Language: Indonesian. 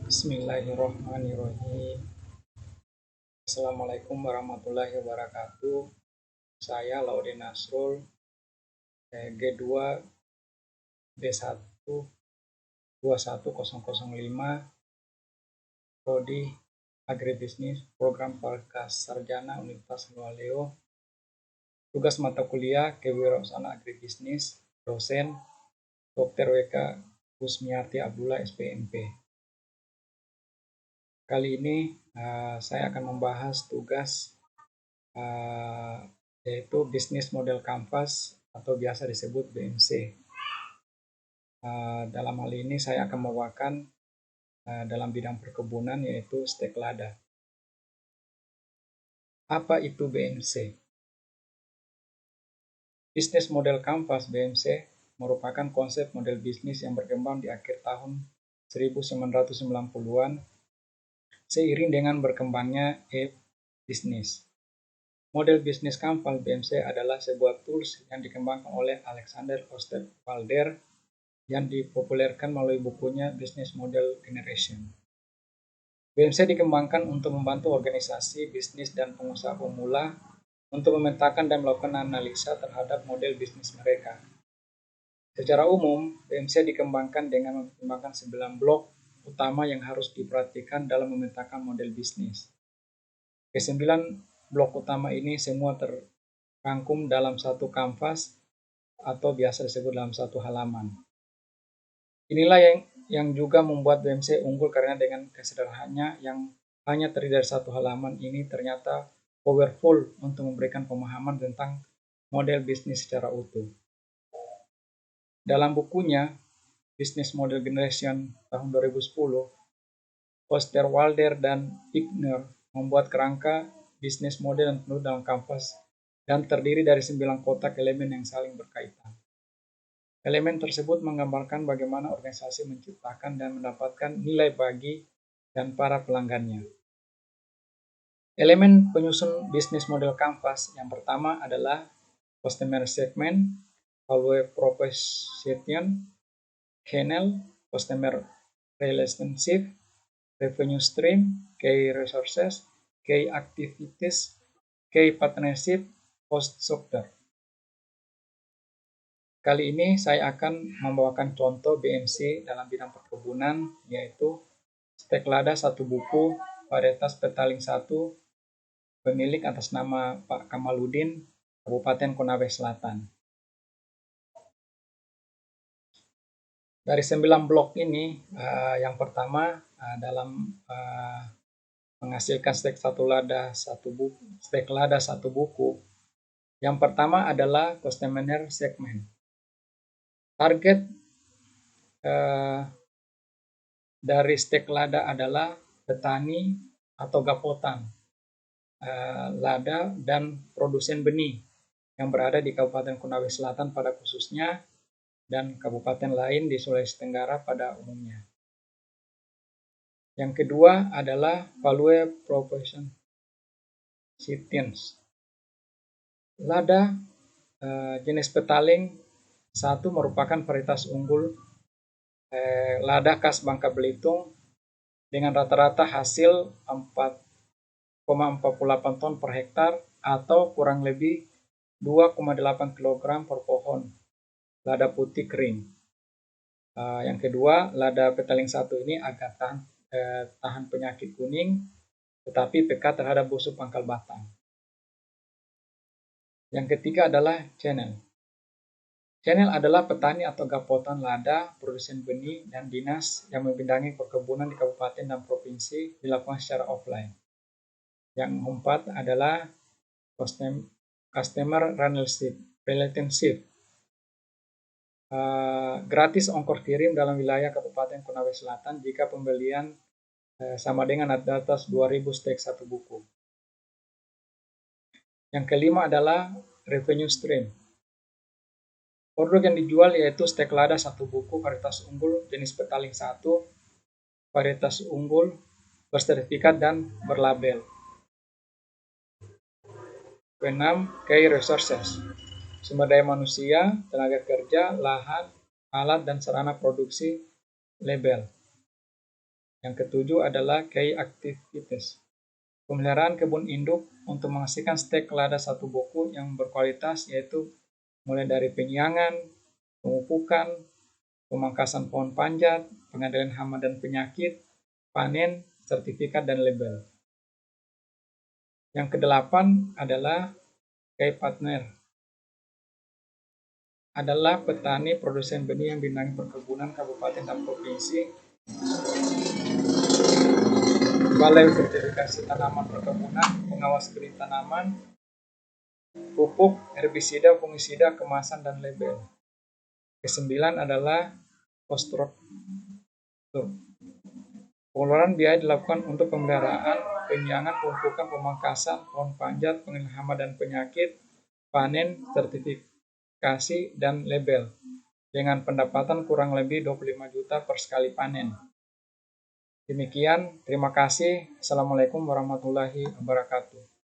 Bismillahirrahmanirrahim. Assalamualaikum warahmatullahi wabarakatuh. Saya Laude Nasrul, G2 B1 21005, Prodi Agribisnis, Program Prakarjana Universitas Lualeo. Tugas mata kuliah Kewirausahaan Agribisnis, dosen Dr. WK Kusmiati Abdullah SPMP. Kali ini saya akan membahas tugas yaitu Business Model Canvas atau biasa disebut BMC. Dalam hal ini saya akan membawakan dalam bidang perkebunan yaitu stek lada. Apa itu BMC? Business Model Canvas BMC merupakan konsep model bisnis yang berkembang di akhir tahun 1990-an seiring dengan berkembangnya e-bisnis. Model bisnis Canvas BMC adalah sebuah tools yang dikembangkan oleh Alexander Osterwalder yang dipopulerkan melalui bukunya Business Model Generation. BMC dikembangkan untuk membantu organisasi, bisnis, dan pengusaha pemula untuk memetakan dan melakukan analisa terhadap model bisnis mereka. Secara umum, BMC dikembangkan dengan mempertimbangkan 9 blok utama yang harus diperhatikan dalam memetakan model bisnis. Ke-9 blok utama ini semua terrangkum dalam satu kanvas atau biasa disebut dalam satu halaman. Inilah yang juga membuat BMC unggul karena dengan kesederhanaannya yang hanya terdiri dari satu halaman ini ternyata powerful untuk memberikan pemahaman tentang model bisnis secara utuh. Dalam bukunya Business Model Generation tahun 2010, Osterwalder dan Wigner membuat kerangka bisnis model yang penuh dalam kanvas dan terdiri dari 9 kotak elemen yang saling berkaitan. Elemen tersebut menggambarkan bagaimana organisasi menciptakan dan mendapatkan nilai bagi dan para pelanggannya. Elemen penyusun bisnis model kanvas yang pertama adalah customer segment, value proposition, channel, customer relationship, revenue stream, key resources, key activities, key partnership, cost structure. Kali ini saya akan membawakan contoh BMC dalam bidang perkebunan, yaitu stek lada 1 buku, varietas petaling 1, pemilik atas nama Pak Kamaludin, Kabupaten Konawe Selatan. Dari 9 blok ini, yang pertama dalam menghasilkan stek lada satu buku, yang pertama adalah customer segment. Target dari stek lada adalah petani atau gapotan lada dan produsen benih yang berada di Kabupaten Konawe Selatan pada khususnya dan kabupaten lain di Sulawesi Tenggara pada umumnya. Yang kedua adalah value proposition. Lada jenis petaling 1 merupakan varietas unggul lada khas Bangka Belitung dengan rata-rata hasil 4,48 ton per hektar atau kurang lebih 2,8 kg per pohon lada putih kering. Yang kedua, lada petaling 1 ini agak tahan penyakit kuning tetapi peka terhadap busuk pangkal batang. Yang ketiga adalah channel. Channel adalah petani atau gapotan lada, produsen benih, dan dinas yang membidangi perkebunan di kabupaten dan provinsi dilakukan secara offline. Yang keempat adalah customer relationship. Gratis ongkir kirim dalam wilayah Kabupaten Konawe Selatan jika pembelian sama dengan atas 2.000 stek 1 buku. Yang kelima adalah revenue stream. Produk yang dijual yaitu stek lada 1 buku, varietas unggul jenis petaling 1, varietas unggul bersertifikat dan berlabel. Keenam, key resources. Sumber daya manusia, tenaga kerja, lahan, alat dan sarana produksi, label. Yang ketujuh adalah key activities. Pemeliharaan kebun induk untuk menghasilkan stek lada satu boku yang berkualitas, yaitu mulai dari penyiangan, pemupukan, pemangkasan pohon panjat, pengendalian hama dan penyakit, panen, sertifikat, dan label. Yang kedelapan adalah key partner. Adalah petani produsen benih yang binaan perkebunan kabupaten dan provinsi, balai sertifikasi tanaman perkebunan, pengawas kebun tanaman, pupuk, herbisida, fungisida, kemasan, dan label. Kesembilan adalah konstruktur. Pengeluaran biaya dilakukan untuk pemeliharaan, penyiangan, pemupukan, pemangkasan, pohon panjat, pengendalian hama dan penyakit, panen, sertifikasi, dan label, dengan pendapatan kurang lebih 25 juta per sekali panen. Demikian, terima kasih. Assalamualaikum warahmatullahi wabarakatuh.